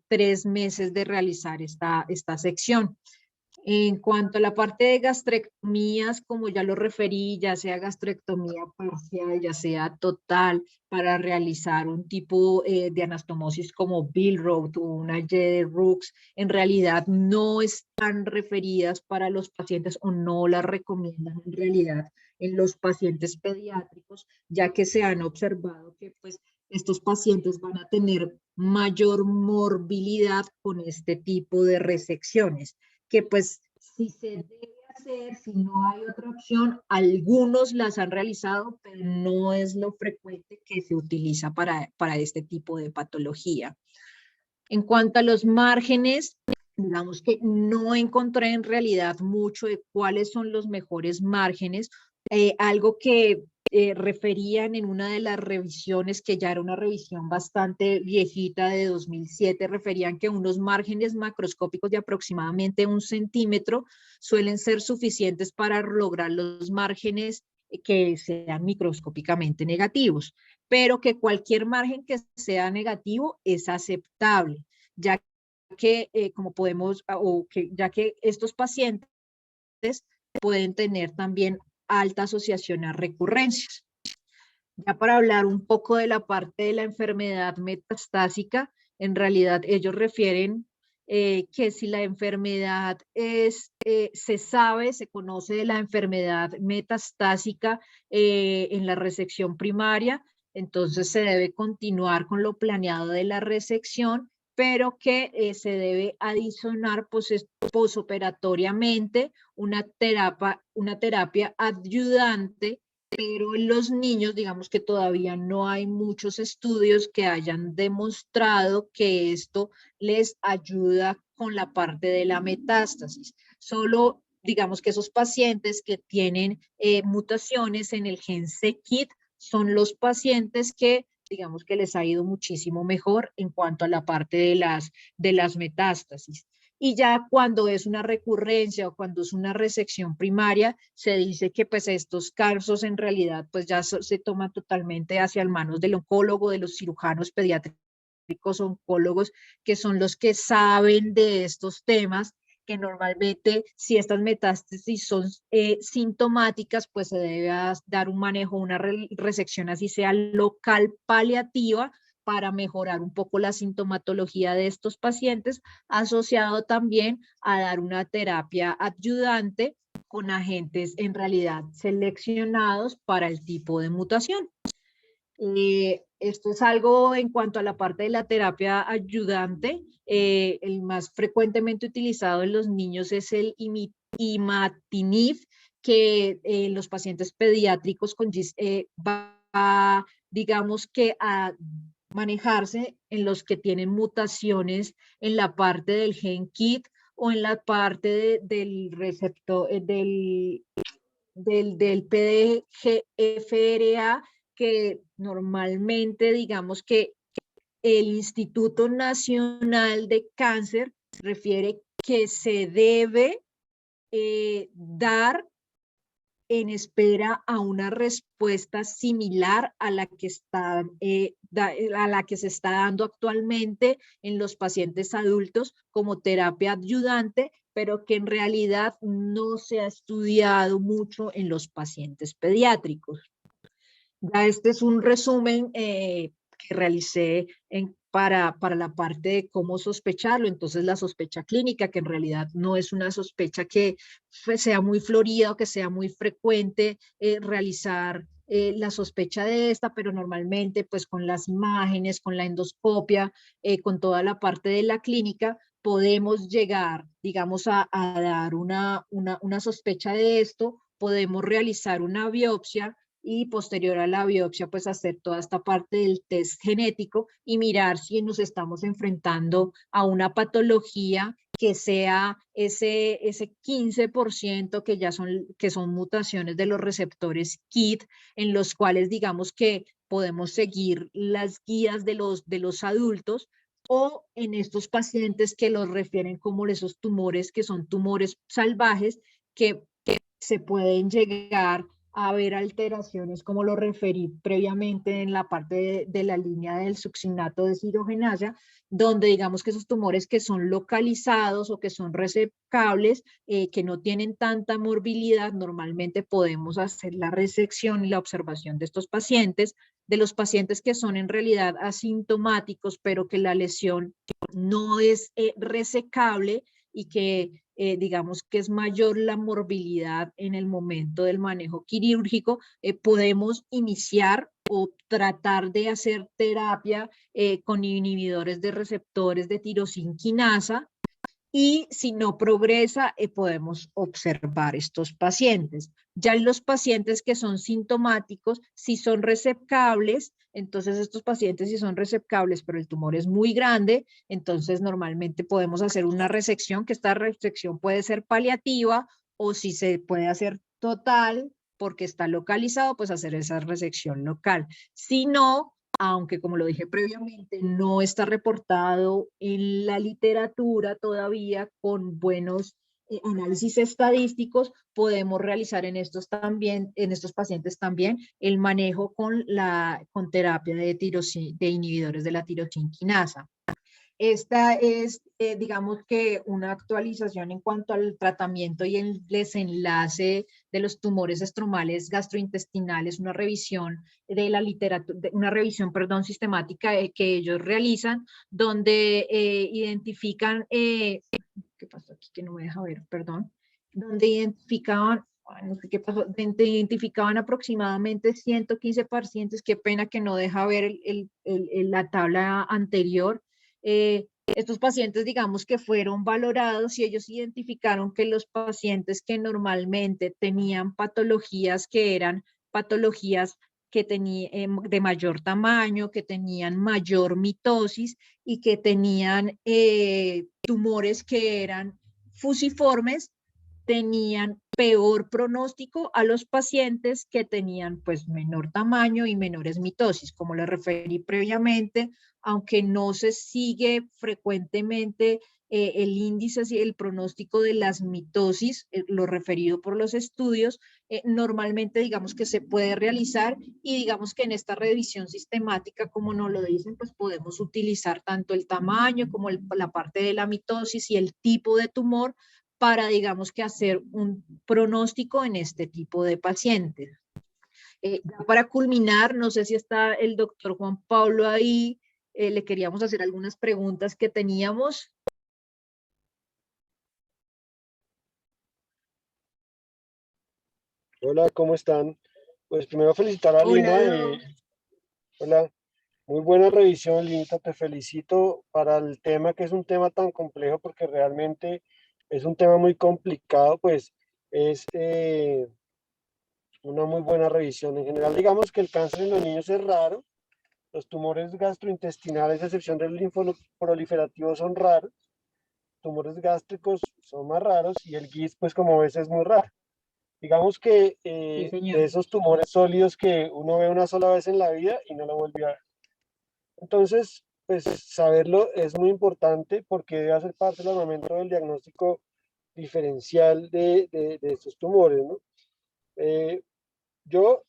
3 meses de realizar esta sección. En cuanto a la parte de gastrectomías, como ya lo referí, ya sea gastrectomía parcial, ya sea total, para realizar un tipo de anastomosis como Billroth o una Y de Rux, en realidad no están referidas para los pacientes o no las recomiendan en realidad en los pacientes pediátricos, ya que se han observado que pues estos pacientes van a tener mayor morbilidad con este tipo de resecciones que pues si se debe hacer, si no hay otra opción, algunos las han realizado, pero no es lo frecuente que se utiliza para este tipo de patología. En cuanto a los márgenes, digamos que no encontré en realidad mucho de cuáles son los mejores márgenes. Algo que referían en una de las revisiones, que ya era una revisión bastante viejita de 2007, referían que unos márgenes macroscópicos de aproximadamente 1 centímetro suelen ser suficientes para lograr los márgenes que sean microscópicamente negativos, pero que cualquier margen que sea negativo es aceptable, ya que como podemos, ya que estos pacientes pueden tener también alta asociación a recurrencias. Ya para hablar un poco de la parte de la enfermedad metastásica, en realidad ellos refieren que si la enfermedad se sabe, se conoce de la enfermedad metastásica en la resección primaria, entonces se debe continuar con lo planeado de la resección, pero que se debe adicionar posoperatoriamente una terapia ayudante, pero en los niños, digamos que todavía no hay muchos estudios que hayan demostrado que esto les ayuda con la parte de la metástasis. Solo, digamos que esos pacientes que tienen mutaciones en el gen c-KIT son los pacientes que, digamos que les ha ido muchísimo mejor en cuanto a la parte de las metástasis. Y ya cuando es una recurrencia o cuando es una resección primaria, se dice que pues estos casos en realidad pues ya se toman totalmente hacia las manos del oncólogo, de los cirujanos pediátricos oncólogos, que son los que saben de estos temas, que normalmente si estas metástasis son sintomáticas, pues se debe dar un manejo, una resección así sea local paliativa, para mejorar un poco la sintomatología de estos pacientes, asociado también a dar una terapia adyuvante con agentes en realidad seleccionados para el tipo de mutación. Esto es algo en cuanto a la parte de la terapia ayudante. El más frecuentemente utilizado en los niños es el imatinib, que los pacientes pediátricos con GIST va, digamos que a manejarse en los que tienen mutaciones en la parte del gen KIT o en la parte del receptor, del PDGFRA, que normalmente digamos que el Instituto Nacional de Cáncer refiere que se debe dar en espera a una respuesta similar a la que se está dando actualmente en los pacientes adultos como terapia adyuvante, pero que en realidad no se ha estudiado mucho en los pacientes pediátricos. Ya este es un resumen que realicé para la parte de cómo sospecharlo. Entonces la sospecha clínica, que en realidad no es una sospecha que sea muy florida o que sea muy frecuente realizar la sospecha de esta, pero normalmente pues con las imágenes, con la endoscopia, con toda la parte de la clínica, podemos llegar, digamos, a dar una sospecha de esto, podemos realizar una biopsia y posterior a la biopsia, pues hacer toda esta parte del test genético y mirar si nos estamos enfrentando a una patología que sea ese 15% que son mutaciones de los receptores KIT, en los cuales digamos que podemos seguir las guías de los adultos, o en estos pacientes que los refieren como esos tumores que son tumores salvajes, que se pueden llegar a ver alteraciones, como lo referí previamente en la parte de la línea del succinato de deshidrogenasa, donde digamos que esos tumores que son localizados o que son resecables, que no tienen tanta morbilidad, normalmente podemos hacer la resección y la observación de estos pacientes. De los pacientes que son en realidad asintomáticos, pero que la lesión no es resecable y que digamos que es mayor la morbilidad en el momento del manejo quirúrgico, podemos iniciar o tratar de hacer terapia con inhibidores de receptores de tirosinquinasa, y si no progresa, podemos observar estos pacientes. Ya en los pacientes que son sintomáticos, si son resecables, entonces estos pacientes si son resecables, pero el tumor es muy grande, entonces normalmente podemos hacer una resección, que esta resección puede ser paliativa, o si se puede hacer total, porque está localizado, pues hacer esa resección local. Si no, aunque como lo dije previamente, no está reportado en la literatura todavía con buenos análisis estadísticos, podemos realizar en estos también, en estos pacientes también, el manejo con terapia de inhibidores de la tirosinquinasa. Esta es, digamos que una actualización en cuanto al tratamiento y el desenlace de los tumores estromales gastrointestinales, una revisión de la literatura, una revisión, perdón, sistemática que ellos realizan, donde identifican, ¿qué pasó aquí que no me deja ver? Perdón, donde identificaban, no sé qué pasó, identificaban aproximadamente 115 pacientes, qué pena que no deja ver la tabla anterior. Estos pacientes, digamos que fueron valorados y ellos identificaron que los pacientes que normalmente tenían patologías que eran patologías que tenían de mayor tamaño, que tenían mayor mitosis y que tenían tumores que eran fusiformes, tenían peor pronóstico a los pacientes que tenían pues menor tamaño y menores mitosis. Como les referí previamente, aunque no se sigue frecuentemente el índice y el pronóstico de las mitosis, lo referido por los estudios, normalmente digamos que se puede realizar, y digamos que en esta revisión sistemática, como nos lo dicen, pues podemos utilizar tanto el tamaño como la parte de la mitosis y el tipo de tumor para, digamos que, hacer un pronóstico en este tipo de pacientes. Ya para culminar, no sé si está el doctor Juan Pablo ahí, le queríamos hacer algunas preguntas que teníamos. Hola, ¿cómo están? Pues primero felicitar a Hola, Lina. Doc. Hola, muy buena revisión, Linita. Te felicito para el tema, que es un tema tan complejo, porque realmente es un tema muy complicado. Pues es una muy buena revisión. En general, digamos que el cáncer en los niños es raro. Los tumores gastrointestinales, a excepción del linfoproliferativo, son raros. Tumores gástricos son más raros, y el GIST, pues como ves, es muy raro. Digamos que Sí, de señor. esos tumores sólidos que uno ve una sola vez en la vida y no lo vuelve a ver. Entonces, pues saberlo es muy importante, porque debe hacer parte del armamento del diagnóstico diferencial de estos tumores, ¿no? Eh, yo,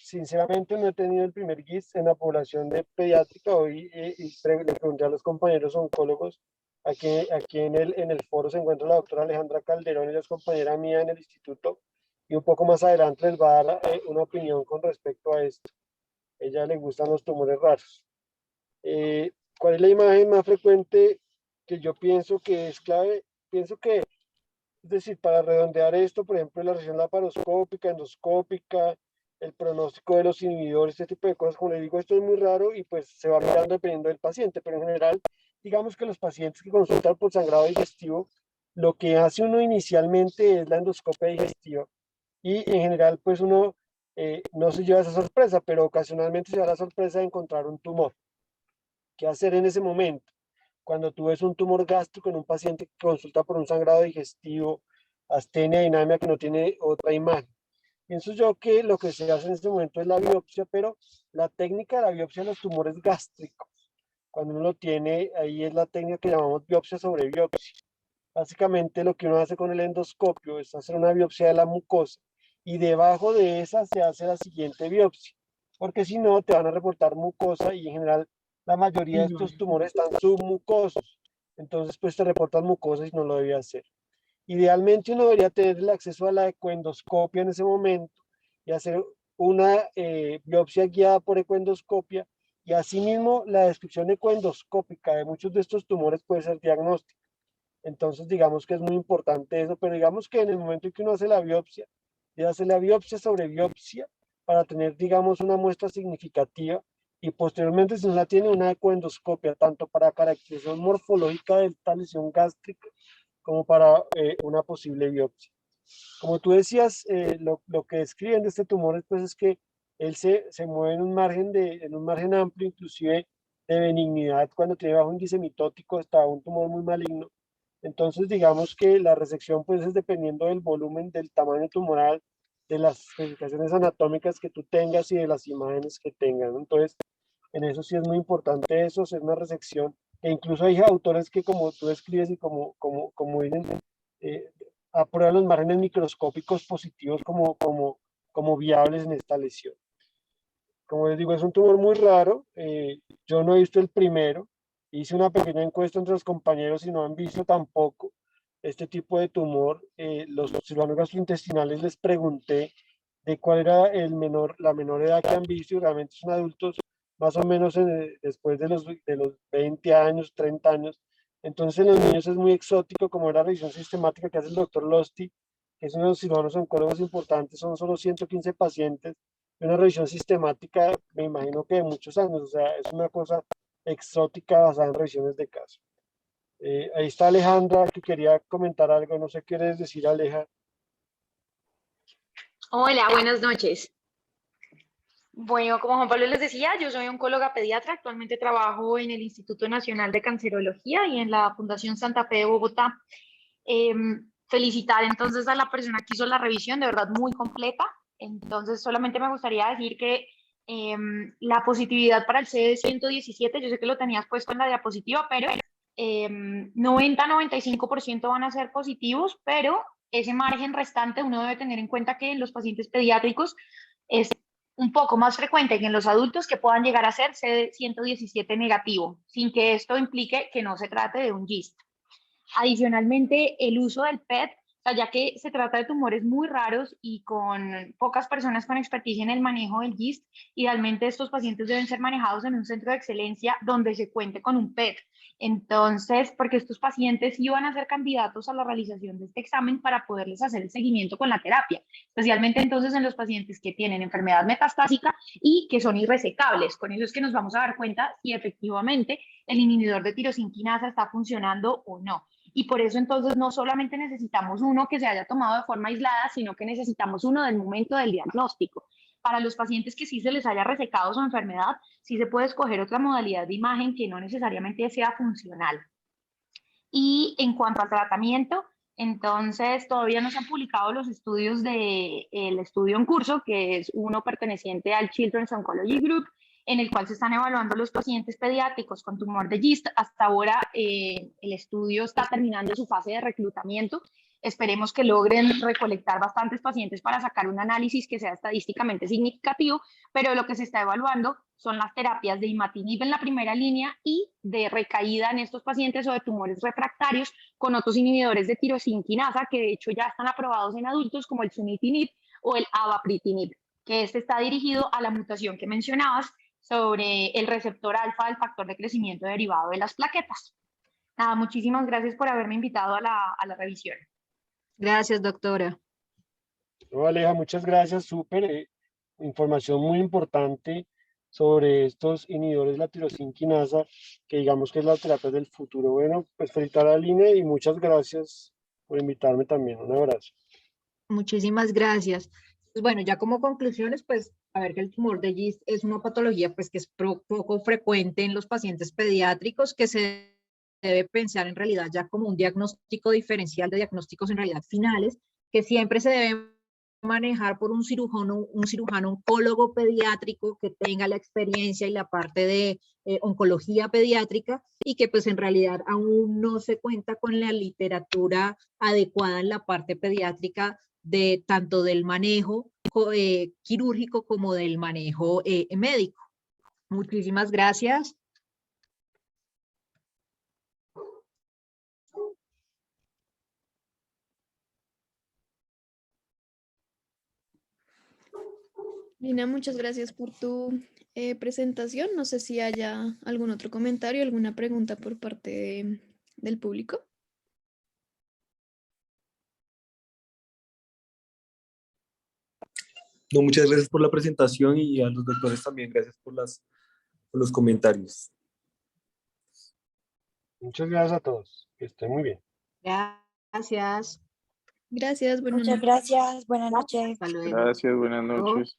sinceramente, no he tenido el primer GIST en la población de pediátrica. Hoy le pregunté a los compañeros oncólogos. Aquí en el foro se encuentra la doctora Alejandra Calderón, ella es compañera mía en el instituto, y un poco más adelante les va a dar una opinión con respecto a esto. A ella le gustan los tumores raros. ¿Cuál es la imagen más frecuente que yo pienso que es clave? Pienso que, es decir, para redondear esto, por ejemplo, la región laparoscópica, endoscópica, el pronóstico de los inhibidores, este tipo de cosas, como les digo, esto es muy raro y pues se va mirando dependiendo del paciente, pero en general, digamos que los pacientes que consultan por sangrado digestivo, lo que hace uno inicialmente es la endoscopia digestiva, y en general, pues uno no se lleva esa sorpresa, pero ocasionalmente se da la sorpresa de encontrar un tumor. ¿Qué hacer en ese momento? Cuando tú ves un tumor gástrico en un paciente que consulta por un sangrado digestivo, astenia, dinámica, que no tiene otra imagen. Pienso yo que lo que se hace en este momento es la biopsia, pero la técnica de la biopsia de los tumores gástricos, cuando uno lo tiene, ahí es la técnica que llamamos biopsia sobre biopsia. Básicamente lo que uno hace con el endoscopio es hacer una biopsia de la mucosa y debajo de esa se hace la siguiente biopsia, porque si no te van a reportar mucosa y en general la mayoría de estos tumores están submucosos. Entonces pues te reportan mucosa y no lo debía hacer. Idealmente uno debería tener el acceso a la ecoendoscopia en ese momento y hacer una biopsia guiada por ecoendoscopia y asimismo la descripción ecoendoscópica de muchos de estos tumores puede ser diagnóstica. Entonces, digamos que es muy importante eso, pero digamos que en el momento en que uno hace la biopsia, debe hacer la biopsia sobre biopsia para tener, digamos, una muestra significativa y posteriormente, si no la tiene, una ecoendoscopia, tanto para caracterización morfológica de esta lesión gástrica como para una posible biopsia. Como tú decías, lo que describen de este tumor pues, es que él se mueve en un margen amplio, inclusive de benignidad, cuando tiene bajo índice mitótico, hasta un tumor muy maligno. Entonces, digamos que la resección pues es dependiendo del volumen, del tamaño tumoral, de las especificaciones anatómicas que tú tengas y de las imágenes que tengan. Entonces, en eso sí es muy importante eso, hacer una resección. E incluso hay autores que, como tú describes y como dicen, eh, aprueban los márgenes microscópicos positivos como viables en esta lesión. Como les digo, es un tumor muy raro. Yo no he visto el primero. Hice una pequeña encuesta entre los compañeros y no han visto tampoco este tipo de tumor. Los cirujanos gastrointestinales les pregunté de cuál era la menor edad que han visto y realmente son adultos más o menos después de los 20 años, 30 años. Entonces en los niños es muy exótico, como era la revisión sistemática que hace el doctor Losty, que es uno de los cirujanos oncólogos importantes, son solo 115 pacientes una revisión sistemática, me imagino que de muchos años, o sea, es una cosa exótica basada en revisiones de caso. Ahí está Alejandra, que quería comentar algo, no sé qué quieres decir, Aleja. Hola, buenas noches. Bueno, como Juan Pablo les decía, yo soy oncóloga pediatra, actualmente trabajo en el Instituto Nacional de Cancerología y en la Fundación Santa Fe de Bogotá. Felicitar entonces a la persona que hizo la revisión, de verdad muy completa. Entonces, solamente me gustaría decir que la positividad para el CD117, yo sé que lo tenías puesto en la diapositiva, pero 90-95% van a ser positivos, pero ese margen restante uno debe tener en cuenta que en los pacientes pediátricos es un poco más frecuente que en los adultos que puedan llegar a ser CD117 negativo, sin que esto implique que no se trate de un GIST. Adicionalmente, el uso del PET, o sea, ya que se trata de tumores muy raros y con pocas personas con experticia en el manejo del GIST, idealmente estos pacientes deben ser manejados en un centro de excelencia donde se cuente con un PET. Entonces, porque estos pacientes iban a ser candidatos a la realización de este examen para poderles hacer el seguimiento con la terapia, especialmente entonces en los pacientes que tienen enfermedad metastásica y que son irresecables. Con eso es que nos vamos a dar cuenta si efectivamente el inhibidor de tirosinquinasa está funcionando o no. Y por eso entonces no solamente necesitamos uno que se haya tomado de forma aislada, sino que necesitamos uno del momento del diagnóstico. Para los pacientes que sí se les haya resecado su enfermedad, sí se puede escoger otra modalidad de imagen que no necesariamente sea funcional. Y en cuanto al tratamiento, entonces todavía no se han publicado los estudios del estudio en curso, que es uno perteneciente al Children's Oncology Group, en el cual se están evaluando los pacientes pediátricos con tumor de GIST. Hasta ahora el estudio está terminando su fase de reclutamiento. Esperemos que logren recolectar bastantes pacientes para sacar un análisis que sea estadísticamente significativo, pero lo que se está evaluando son las terapias de imatinib en la primera línea y de recaída en estos pacientes o de tumores refractarios con otros inhibidores de tirosinquinasa que de hecho ya están aprobados en adultos como el sunitinib o el avapritinib, que este está dirigido a la mutación que mencionabas sobre el receptor alfa del factor de crecimiento derivado de las plaquetas. Nada, muchísimas gracias por haberme invitado a la revisión. Gracias, doctora. No, Aleja, muchas gracias, súper información muy importante sobre estos inhibidores de la tirosinquinasa, que digamos que es la terapia del futuro. Bueno, pues felicitar a Aline y muchas gracias por invitarme también. Un abrazo. Muchísimas gracias. Pues bueno, ya como conclusiones, pues a ver que el tumor de Gist es una patología pues que es poco frecuente en los pacientes pediátricos, que se debe pensar en realidad ya como un diagnóstico diferencial de diagnósticos en realidad finales, que siempre se debe manejar por un cirujano oncólogo pediátrico que tenga la experiencia y la parte de oncología pediátrica, y que pues en realidad aún no se cuenta con la literatura adecuada en la parte pediátrica de tanto del manejo quirúrgico como del manejo médico. Muchísimas gracias. Lina, muchas gracias por tu presentación. No sé si haya algún otro comentario, alguna pregunta por parte del público. No, muchas gracias por la presentación y a los doctores también, gracias por los comentarios. Muchas gracias a todos. Que estén muy bien. Gracias. Gracias, buenas Muchas noches. gracias. Buenas noches. Hasta luego. Gracias, buenas noches.